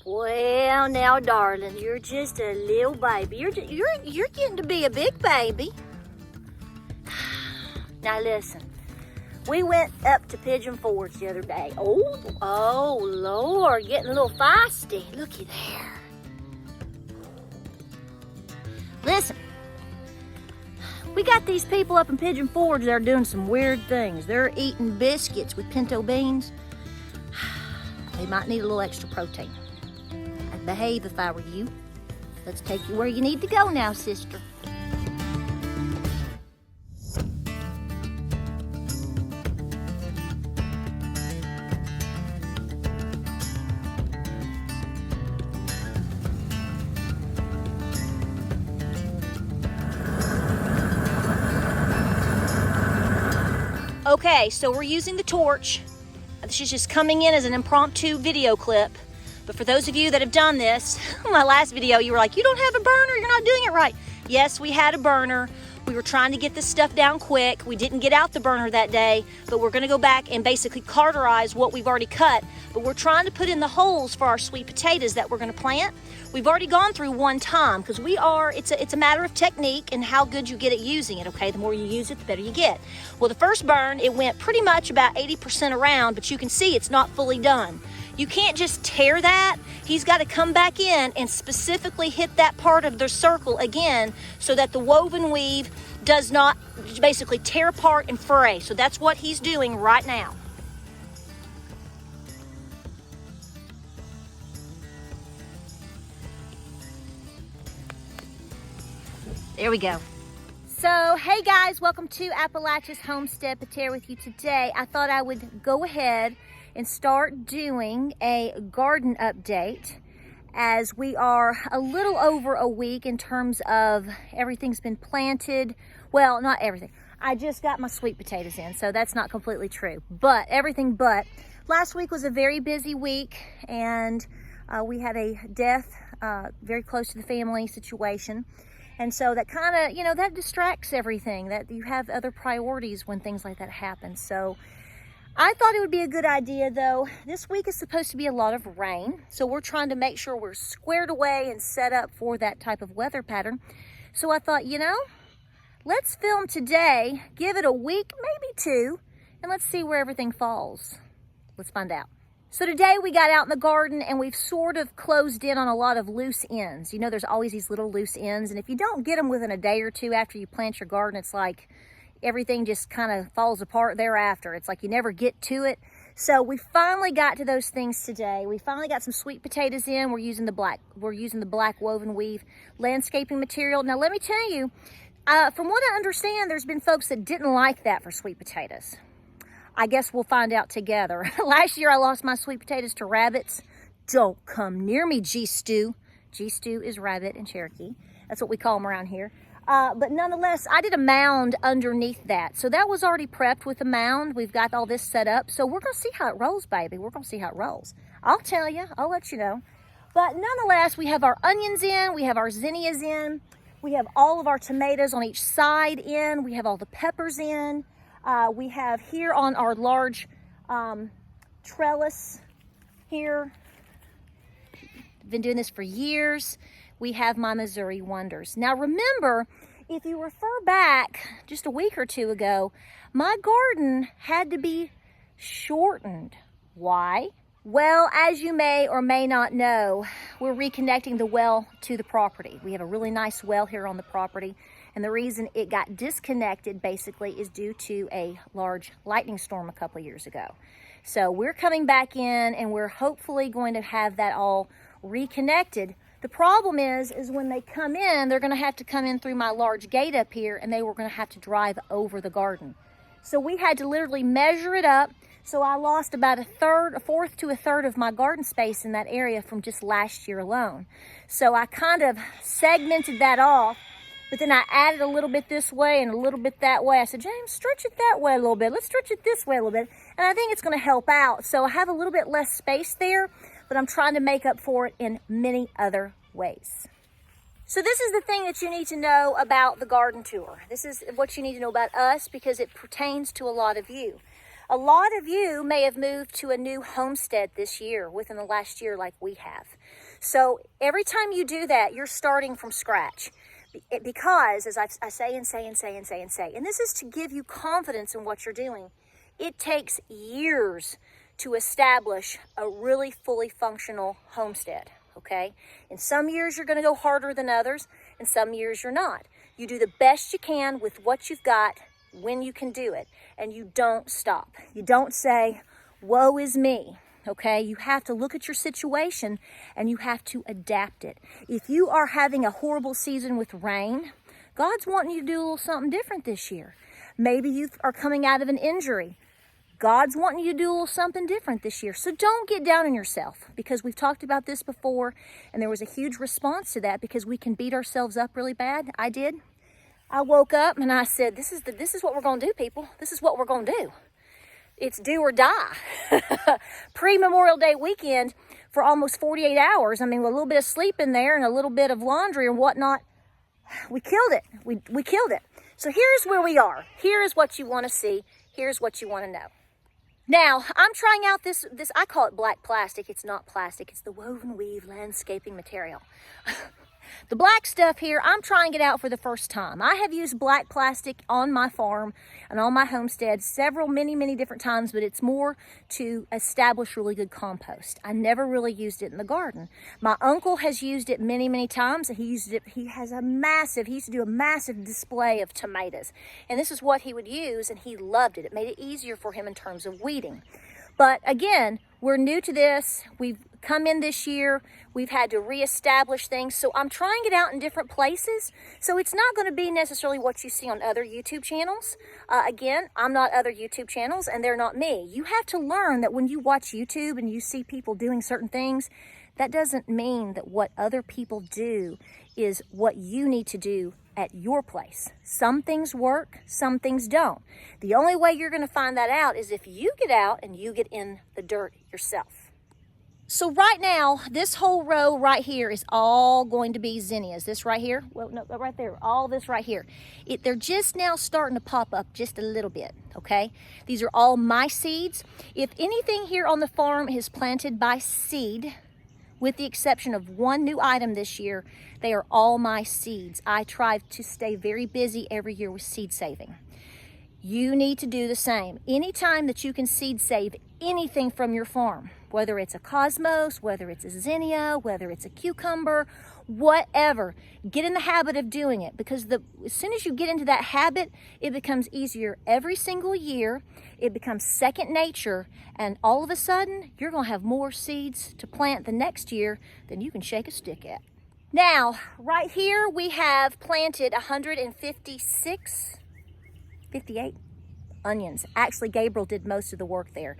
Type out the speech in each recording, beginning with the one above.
Well, now, darling, you're just a little baby. You're getting to be a big baby. Now listen, we went up to Pigeon Forge the other day. Oh Lord, getting a little feisty. Looky there. Listen, we got these people up in Pigeon Forge that are doing some weird things. They're eating biscuits with pinto beans. They might need a little extra protein. I'd behave if I were you. Let's take you where you need to go now, sister. Okay, so we're using the torch. This is just coming in as an impromptu video clip. But for those of you that have done this, my last video, you were like, you don't have a burner, you're not doing it right. Yes, we had a burner. We were trying to get this stuff down quick. We didn't get out the burner that day, but we're gonna go back and basically cauterize what we've already cut. But we're trying to put in the holes for our sweet potatoes that we're gonna plant. We've already gone through one time because it's a matter of technique and how good you get at using it, okay? The more you use it, the better you get. Well, the first burn, it went pretty much about 80% around, but you can see it's not fully done. You can't just tear that. He's got to come back in and specifically hit that part of the circle again so that the woven weave does not basically tear apart and fray. So that's what he's doing right now. There we go. So, hey guys, welcome to Appalachia's Homestead Pater with you today. I thought I would go ahead and start doing a garden update as we are a little over a week in terms of everything's been planted. Well, not everything. I just got my sweet potatoes in, so that's not completely true. But everything but. Last week was a very busy week, and we had a death very close to the family situation. And so that kind of, you know, that distracts everything, that you have other priorities when things like that happen. So I thought it would be a good idea, though. This week is supposed to be a lot of rain, so we're trying to make sure we're squared away and set up for that type of weather pattern. So I thought, you know, let's film today, give it a week, maybe two, and let's see where everything falls. Let's find out. So today we got out in the garden and we've sort of closed in on a lot of loose ends. You know, there's always these little loose ends, and if you don't get them within a day or two after you plant your garden, it's like everything just kind of falls apart thereafter. It's like you never get to it. So we finally got to those things today. We finally got some sweet potatoes in. We're using the black woven weave landscaping material. Now let me tell you, from what I understand, there's been folks that didn't like that for sweet potatoes. I guess we'll find out together. Last year I lost my sweet potatoes to rabbits. Don't come near me, G-Stew. G-Stew is rabbit in Cherokee. That's what we call them around here. But nonetheless, I did a mound underneath that. So that was already prepped with a mound. We've got all this set up. So we're going to see how it rolls, baby. We're going to see how it rolls. I'll tell you. I'll let you know. But nonetheless, we have our onions in. We have our zinnias in. We have all of our tomatoes on each side in. We have all the peppers in. We have here on our large trellis here. Been doing this for years. We have my Missouri Wonders. Now remember, if you refer back just a week or two ago, my garden had to be shortened. Why? Well, as you may or may not know, we're reconnecting the well to the property. We have a really nice well here on the property, and the reason it got disconnected basically is due to a large lightning storm a couple of years ago. So we're coming back in and we're hopefully going to have that all reconnected. The problem is when they come in, they're going to have to come in through my large gate up here, and they were going to have to drive over the garden. So we had to literally measure it up. So I lost about a fourth to a third of my garden space in that area from just last year alone. So I kind of segmented that off, but then I added a little bit this way and a little bit that way. I said, James, stretch it that way a little bit. Let's stretch it this way a little bit. And I think it's going to help out. So I have a little bit less space there, but I'm trying to make up for it in many other ways. So this is the thing that you need to know about the garden tour. This is what you need to know about us because it pertains to a lot of you. A lot of you may have moved to a new homestead this year, within the last year, like we have. So every time you do that, you're starting from scratch. Because, as I say and say, and this is to give you confidence in what you're doing, it takes years to establish a really fully functional homestead, okay? In some years, you're gonna go harder than others, and some years you're not. You do the best you can with what you've got when you can do it, and you don't stop. You don't say, woe is me, okay? You have to look at your situation and you have to adapt it. If you are having a horrible season with rain, God's wanting you to do a little something different this year. Maybe you are coming out of an injury. God's wanting you to do a little something different this year. So don't get down on yourself, because we've talked about this before and there was a huge response to that because we can beat ourselves up really bad. I did. I woke up and I said, this is what we're going to do, people. This is what we're going to do. It's do or die. Pre-Memorial Day weekend for almost 48 hours. I mean, with a little bit of sleep in there and a little bit of laundry and whatnot, we killed it. We killed it. So here's where we are. Here is what you want to see. Here's what you want to know. Now, I'm trying out this, I call it black plastic. It's not plastic. It's the woven weave landscaping material. The black stuff here, I'm trying it out for the first time. I have used black plastic on my farm and on my homestead many different times, but it's more to establish really good compost. I never really used it in the garden. My uncle has used it many times. He used it, he used to do a massive display of tomatoes. And this is what he would use, and he loved it. It made it easier for him in terms of weeding. But again, we're new to this. We've come in this year. We've had to reestablish things. So I'm trying it out in different places. So it's not going to be necessarily what you see on other YouTube channels. Again, I'm not other YouTube channels and they're not me. You have to learn that when you watch YouTube and you see people doing certain things, that doesn't mean that what other people do is what you need to do at your place. Some things work, some things don't. The only way you're going to find that out is if you get out and you get in the dirt yourself. So right now, this whole row right here is all going to be zinnias. This right here, well, no, right there, all this right here. They're just now starting to pop up just a little bit, okay? These are all my seeds. If anything here on the farm is planted by seed, with the exception of one new item this year, they are all my seeds. I try to stay very busy every year with seed saving. You need to do the same. Anytime that you can seed save anything from your farm, whether it's a cosmos, whether it's a zinnia, whether it's a cucumber, whatever, get in the habit of doing it, because as soon as you get into that habit, it becomes easier every single year. It becomes second nature, and all of a sudden, you're going to have more seeds to plant the next year than you can shake a stick at. Now, right here, we have planted 58 onions. Actually, Gabriel did most of the work there.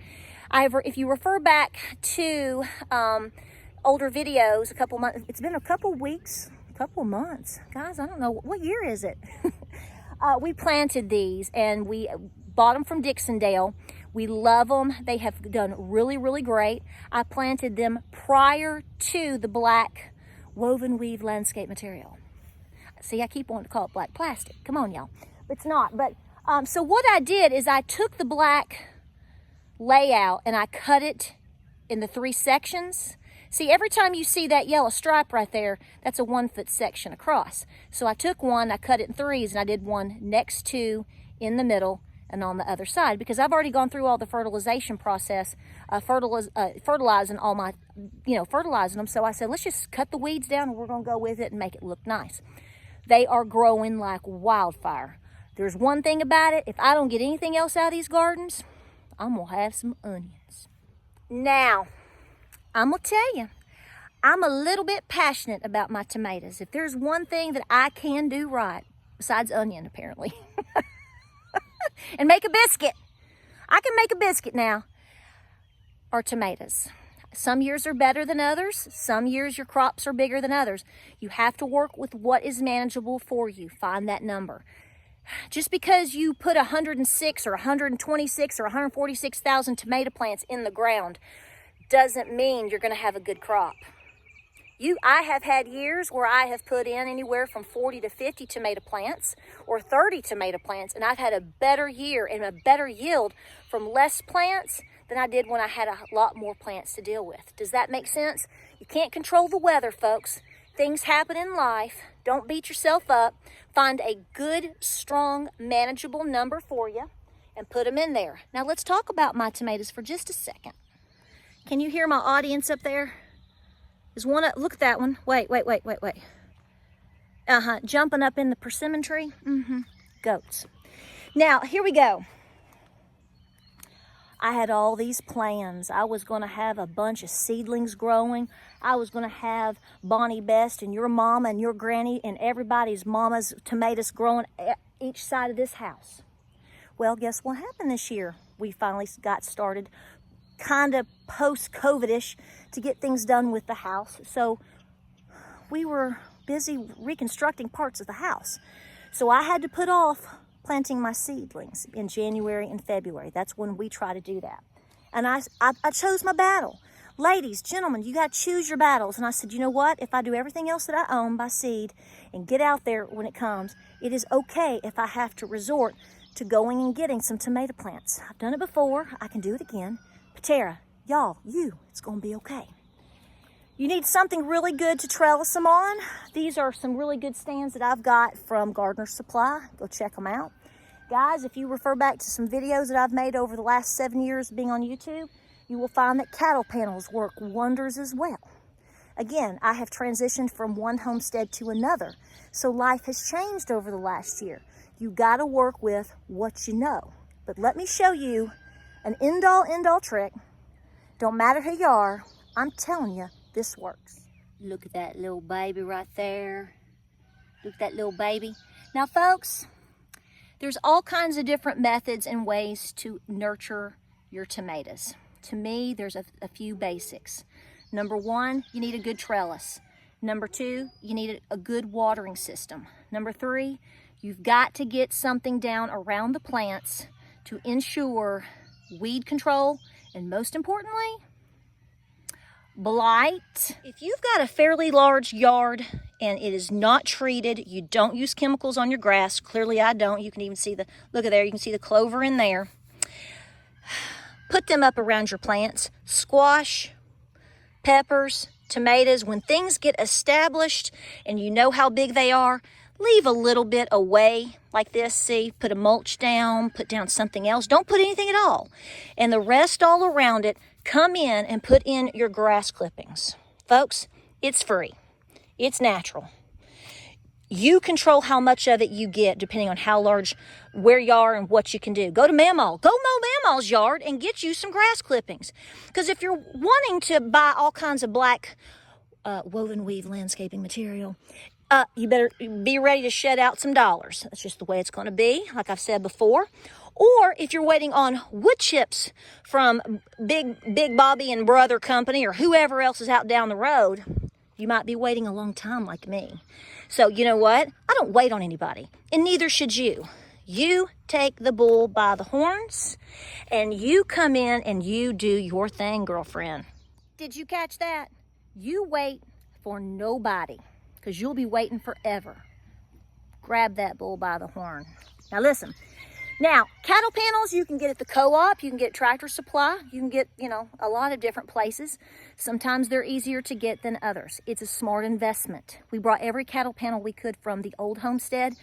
If you refer back to older videos, a couple months, it's been a couple weeks, couple months. Guys, I don't know, what year is it? We planted these and we bought them from Dixondale. We love them. They have done really great. I planted them prior to the black woven weave landscape material. See, I keep wanting to call it black plastic. Come on, y'all. It's not. But so what I did is I took the black layout and I cut it in the 3 sections. See, every time you see that yellow stripe right there, that's a 1-foot section across. So I took one, I cut it in 3s, and I did one next to, in the middle, and on the other side, because I've already gone through all the fertilization process, fertilizing all my, fertilizing them. So I said, let's just cut the weeds down and we're gonna go with it and make it look nice. They are growing like wildfire. There's one thing about it, if I don't get anything else out of these gardens, I'm gonna have some onions. Now, I'm gonna tell you, I'm a little bit passionate about my tomatoes. If there's one thing that I can do right, besides onion apparently, and make a biscuit, I can make a biscuit now, are tomatoes. Some years are better than others. Some years your crops are bigger than others. You have to work with what is manageable for you. Find that number. Just because you put 106 or 126 or 146,000 tomato plants in the ground doesn't mean you're going to have a good crop. I have had years where I have put in anywhere from 40 to 50 tomato plants or 30 tomato plants, and I've had a better year and a better yield from less plants than I did when I had a lot more plants to deal with. Does that make sense? You can't control the weather, folks. Things happen in life. Don't beat yourself up. Find a good, strong, manageable number for you and put them in there. Now let's talk about my tomatoes for just a second. Can you hear my audience up there? Is one up? Look at that one. Wait. Jumping up in the persimmon tree. Goats. Now, here we go. I had all these plans. I was going to have a bunch of seedlings growing. I was going to have Bonnie Best and your mama and your granny and everybody's mama's tomatoes growing each side of this house. Well, guess what happened this year? We finally got started kind of post-COVID-ish to get things done with the house. So we were busy reconstructing parts of the house. So I had to put off planting my seedlings in January and February. That's when we try to do that. And I chose my battle. Ladies, gentlemen, you got to choose your battles. And I said, you know what? If I do everything else that I own by seed and get out there when it comes, it is okay if I have to resort to going and getting some tomato plants. I've done it before. I can do it again. Patera, y'all, it's going to be okay. You need something really good to trellis them on. These are some really good stands that I've got from Gardener Supply. Go check them out. Guys, if you refer back to some videos that I've made over the last 7 years being on YouTube, you will find that cattle panels work wonders as well. Again, I have transitioned from one homestead to another, so life has changed over the last year. You got to work with what you know. But let me show you an end-all trick. Don't matter who you are, I'm telling you, this works. Look at that little baby right there. Look at that little baby. Now, folks, there's all kinds of different methods and ways to nurture your tomatoes. To me, there's a few basics. Number one, you need a good trellis. Number two, you need a good watering system. Number three, you've got to get something down around the plants to ensure weed control, and most importantly, blight. If you've got a fairly large yard and it is not treated, you don't use chemicals on your grass. Clearly I don't. You can even see look at there, you can see the clover in there. Put them up around your plants. Squash, peppers, tomatoes. When things get established and you know how big they are, leave a little bit away like this. See, put a mulch down, put down something else. Don't put anything at all. And the rest all around it, come in and put in your grass clippings. Folks, it's free. It's natural. You control how much of it you get depending on how large, where you are and what you can do. Go to Mamaw. Go mow Mamaw's yard and get you some grass clippings. Because if you're wanting to buy all kinds of black woven weave landscaping material, you better be ready to shed out some dollars. That's just the way it's going to be, like I've said before. Or if you're waiting on wood chips from Big Bobby and Brother Company or whoever else is out down the road, you might be waiting a long time like me. So you know what? I don't wait on anybody, and neither should you. You take the bull by the horns, and you come in and you do your thing, girlfriend. Did you catch that? You wait for nobody, because you'll be waiting forever. Grab that bull by the horn. Now listen. Now, cattle panels you can get at the co-op, you can get at Tractor Supply, you can get, a lot of different places. Sometimes they're easier to get than others. It's a smart investment. We brought every cattle panel we could from the old homestead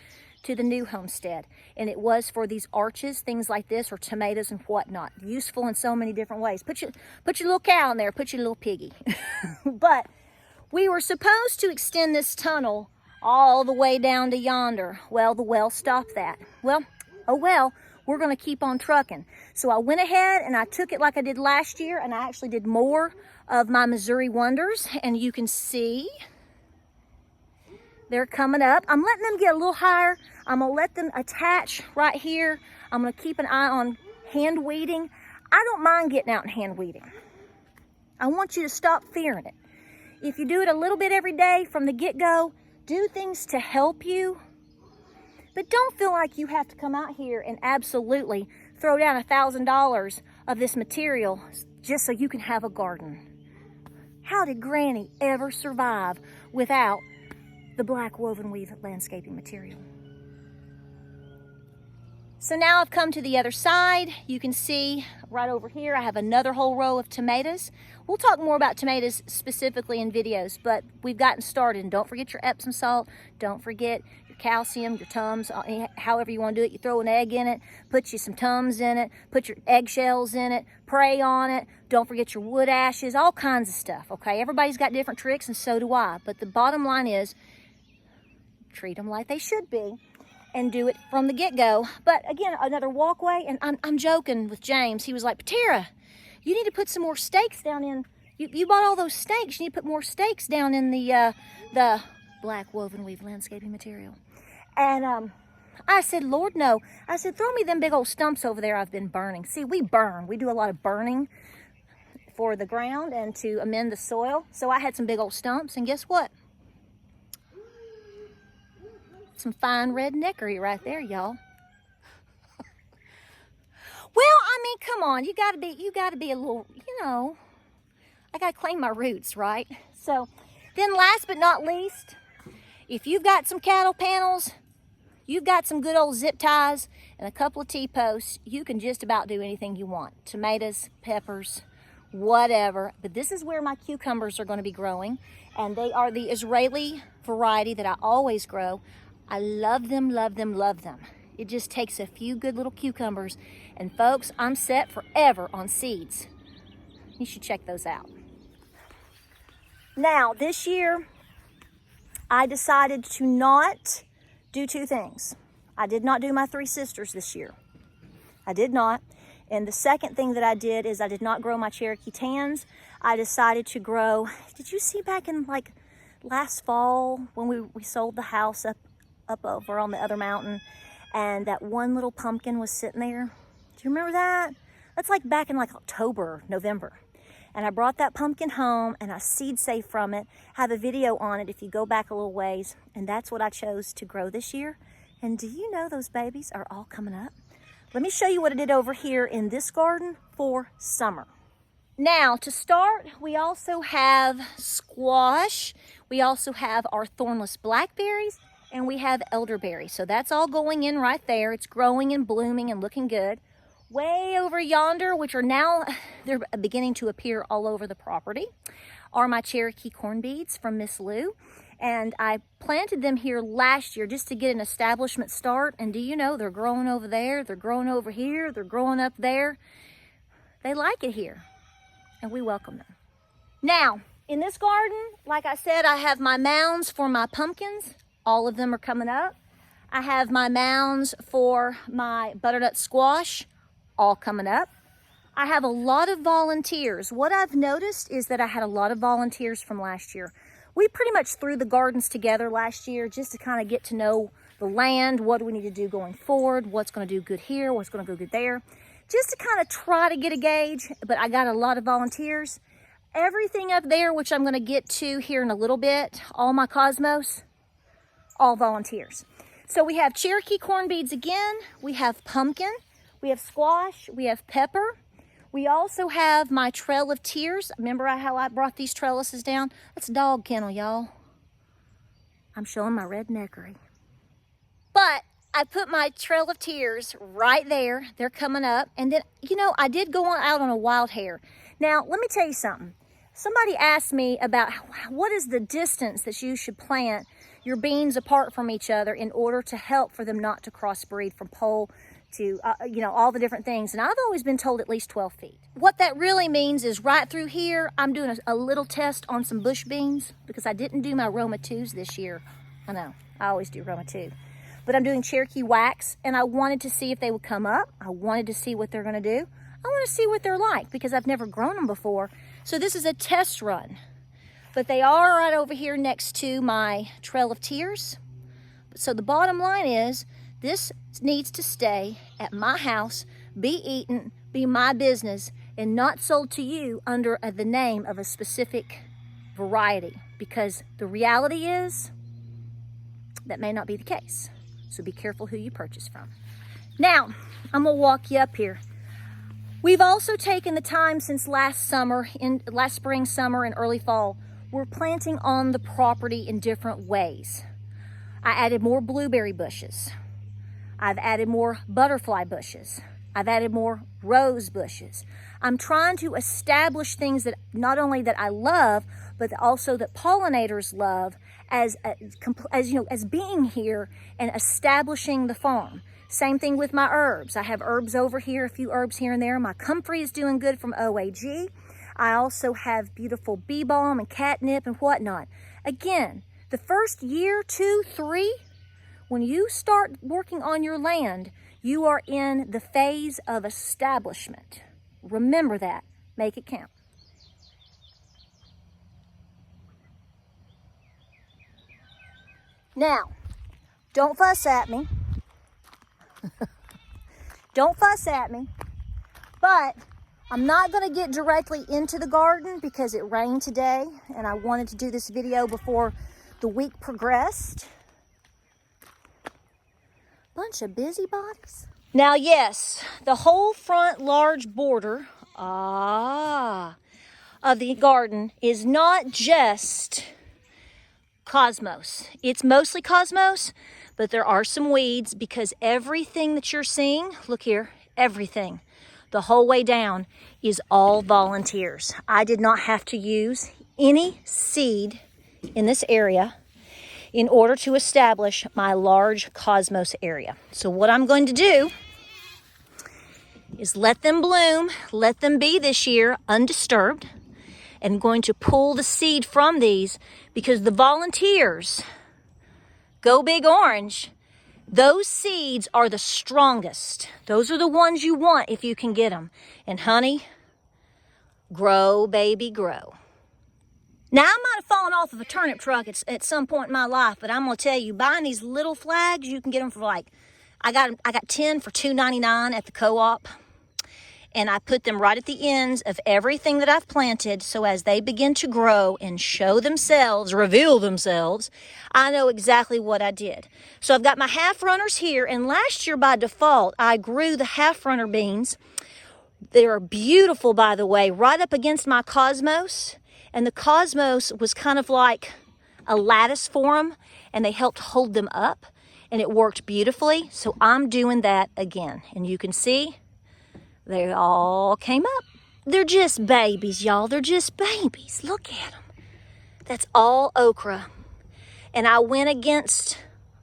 to the new homestead. And it was for these arches, things like this, or tomatoes and whatnot. Useful in so many different ways. Put your little cow in there, put your little piggy. But we were supposed to extend this tunnel all the way down to yonder. Well, the well stopped that. Well, oh well, we're going to keep on trucking. So I went ahead and I took it like I did last year, and I actually did more of my Missouri Wonders, and you can see they're coming up. I'm letting them get a little higher. I'm going to let them attach right here. I'm going to keep an eye on hand weeding. I don't mind getting out and hand weeding. I want you to stop fearing it. If you do it a little bit every day from the get-go, do things to help you. But don't feel like you have to come out here and absolutely throw down $1,000 of this material just so you can have a garden. How did Granny ever survive without the black woven weave landscaping material? So now I've come to the other side. You can see right over here, I have another whole row of tomatoes. We'll talk more about tomatoes specifically in videos, but we've gotten started. And don't forget your Epsom salt. Don't forget your calcium, your Tums, however you want to do it. You throw an egg in it, put you some Tums in it, put your eggshells in it, pray on it. Don't forget your wood ashes, all kinds of stuff, okay? Everybody's got different tricks, and so do I. But the bottom line is, treat them like they should be, and do it from the get-go. But again, another walkway, and I'm joking with James. He was like, Tara, you need to put some more stakes down in, you bought all those stakes, you need to put more stakes down in the black woven weave landscaping material. And I said, Lord, no. I said, throw me them big old stumps over there I've been burning. See, we burn. We do a lot of burning for the ground and to amend the soil. So I had some big old stumps, and guess what? Some fine red neckery right there, y'all. Well, I mean, come on, you gotta be a little, you know, I gotta claim my roots, right? So then last but not least, if you've got some cattle panels, you've got some good old zip ties and a couple of T-posts, you can just about do anything you want. Tomatoes, peppers, whatever. But this is where my cucumbers are gonna be growing, and they are the Israeli variety that I always grow. I love them, love them, love them. It just takes a few good little cucumbers. And folks, I'm set forever on seeds. You should check those out. Now, this year, I decided to not do two things. I did not do my three sisters this year. I did not. And the second thing that I did is I did not grow my Cherokee tans. I decided to grow, did you see back in like last fall when we sold the house up over on the other mountain, and that one little pumpkin was sitting there? Do you remember that? That's like back in like October, November. And I brought that pumpkin home and I seed saved from it. Have a video on it if you go back a little ways. And that's what I chose to grow this year. And do you know those babies are all coming up? Let me show you what I did over here in this garden for summer. Now, to start, we also have squash. We also have our thornless blackberries, and we have elderberry. So that's all going in right there. It's growing and blooming and looking good. Way over yonder, which are now, they're beginning to appear all over the property, are my Cherokee corn beads from Miss Lou. And I planted them here last year just to get an establishment start. And do you know, they're growing over there, they're growing over here, they're growing up there. They like it here, and we welcome them. Now, in this garden, like I said, I have my mounds for my pumpkins. All of them are coming up. I have my mounds for my butternut squash, all coming up. I have a lot of volunteers. What I've noticed is that I had a lot of volunteers from last year. We pretty much threw the gardens together last year just to kind of get to know the land. What do we need to do going forward? What's going to do good here? What's going to go good there? Just to kind of try to get a gauge, but I got a lot of volunteers. Everything up there, which I'm going to get to here in a little bit, all my cosmos, all volunteers. So we have Cherokee corn beads again, we have pumpkin, we have squash, we have pepper. We also have my Trail of Tears. Remember how I brought these trellises down? That's a dog kennel, y'all. I'm showing my red neckery. But I put my Trail of Tears right there. They're coming up. And then, you know, I did go out on a wild hair. Now, let me tell you something. Somebody asked me about what is the distance that you should plant your beans apart from each other in order to help for them not to crossbreed from pole to, you know, all the different things. And I've always been told at least 12 feet. What that really means is right through here, I'm doing a little test on some bush beans because I didn't do my Roma 2s this year. I know, I always do Roma 2. But I'm doing Cherokee wax, and I wanted to see if they would come up. I wanted to see what they're gonna do. I wanna see what they're like because I've never grown them before. So this is a test run. But they are right over here next to my Trail of Tears. So the bottom line is, this needs to stay at my house, be eaten, be my business, and not sold to you under the name of a specific variety. Because the reality is, that may not be the case. So be careful who you purchase from. Now, I'm gonna walk you up here. We've also taken the time since last spring, summer, and early fall. We're planting on the property in different ways. I added more blueberry bushes. I've added more butterfly bushes. I've added more rose bushes. I'm trying to establish things that not only that I love, but also that pollinators love as being here and establishing the farm. Same thing with my herbs. I have herbs over here, a few herbs here and there. My comfrey is doing good from OAG. I also have beautiful bee balm and catnip and whatnot. Again, the first year, 2, 3, when you start working on your land, you are in the phase of establishment. Remember that. Make it count. Now, don't fuss at me. Don't fuss at me. But I'm not going to get directly into the garden because it rained today and I wanted to do this video before the week progressed. Bunch of busybodies. Now, yes, the whole front large border of the garden is not just cosmos. It's mostly cosmos, but there are some weeds because everything that you're seeing, look here, everything, the whole way down is all volunteers. I did not have to use any seed in this area in order to establish my large cosmos area. So what I'm going to do is let them bloom, let them be this year undisturbed, and I'm going to pull the seed from these because the volunteers, Go Big Orange, those seeds are the strongest. Those are the ones you want if you can get them. And honey, grow, baby, grow. Now, I might have fallen off of a turnip truck at some point in my life, but I'm going to tell you, buying these little flags, you can get them for like, I got 10 for $2.99 at the co-op. And I put them right at the ends of everything that I've planted, so as they begin to grow and show themselves, reveal themselves, I know exactly what I did. So I've got my half runners here, and last year by default, I grew the half runner beans. They are beautiful, by the way, right up against my cosmos. And the cosmos was kind of like a lattice for them, and they helped hold them up, and it worked beautifully. So I'm doing that again, and you can see they all came up. They're just babies, y'all. They're just babies. Look at them. That's all okra. And I went against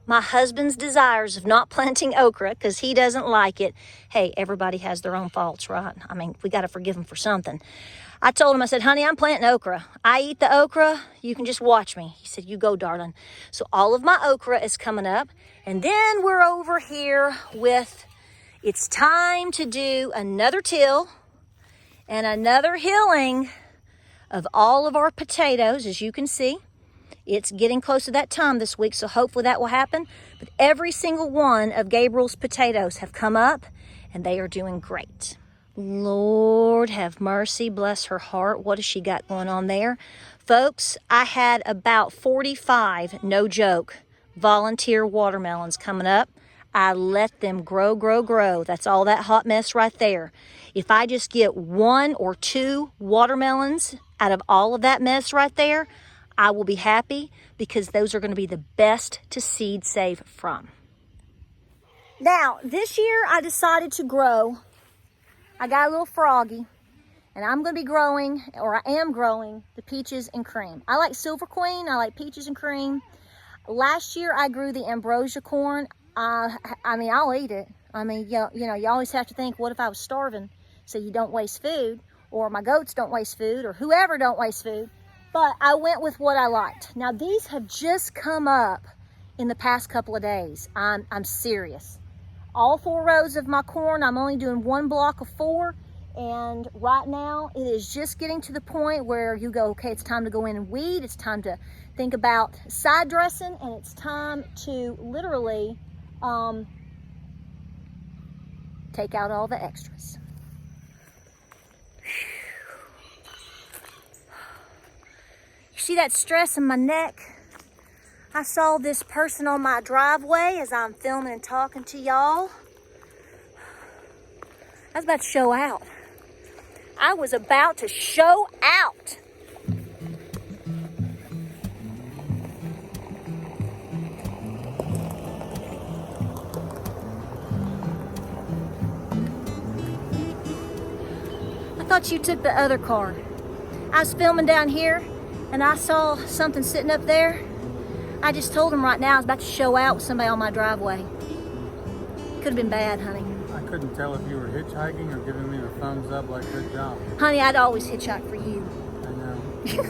my husband's desires of not planting okra because he doesn't like it. Hey, everybody has their own faults, right? I mean, we got to forgive him for something. I told him, I said, honey, I'm planting okra. I eat the okra. You can just watch me. He said, you go, darling. So all of my okra is coming up. And then we're over here with, it's time to do another till and another hilling of all of our potatoes. As you can see, it's getting close to that time this week, so hopefully that will happen. But every single one of Gabriel's potatoes have come up, and they are doing great. Lord have mercy, bless her heart. What has she got going on there? Folks, I had about 45, no joke, volunteer watermelons coming up. I let them grow, grow, grow. That's all that hot mess right there. If I just get 1 or 2 watermelons out of all of that mess right there, I will be happy because those are going to be the best to seed save from. Now, this year I decided to grow. I got a little froggy, and I'm going to be growing, or I am growing, the peaches and cream. I like Silver Queen. I like peaches and cream. Last year I grew the ambrosia corn. I mean, I'll eat it. I mean, you know, you always have to think, what if I was starving? So you don't waste food, or my goats don't waste food, or whoever don't waste food. But I went with what I liked. Now, these have just come up in the past couple of days. I'm serious. All 4 rows of my corn, I'm only doing 1 block of 4. And right now, it is just getting to the point where you go, okay, it's time to go in and weed. It's time to think about side dressing, and it's time to literally take out all the extras. You see that stress in my neck? I saw this person on my driveway as I'm filming and talking to y'all. I was about to show out. I was about to show out. I thought you took the other car. I was filming down here and I saw something sitting up there. I just told him right now I was about to show out with somebody on my driveway. Could have been bad, honey. I couldn't tell if you were hitchhiking or giving me the thumbs up like good job. Honey, I'd always hitchhike for you. I know.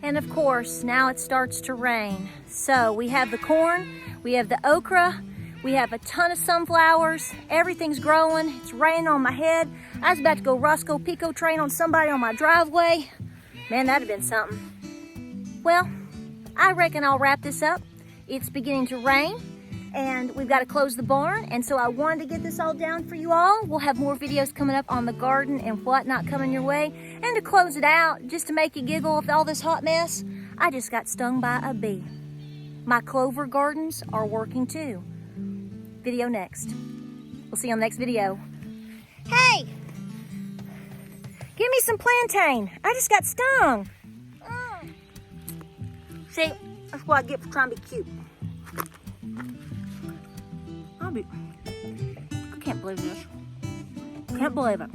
And of course, now it starts to rain. So we have the corn, we have the okra, we have a ton of sunflowers. Everything's growing. It's raining on my head. I was about to go Roscoe Pico train on somebody on my driveway. Man, that'd have been something. Well, I reckon I'll wrap this up. It's beginning to rain and we've got to close the barn. And so I wanted to get this all down for you all. We'll have more videos coming up on the garden and whatnot coming your way. And to close it out, just to make you giggle with all this hot mess, I just got stung by a bee. My clover gardens are working too. Video next. We'll see you on the next video. Hey! Give me some plantain. I just got stung. See, that's what I get for trying to be cute. I can't believe this. Can't believe it.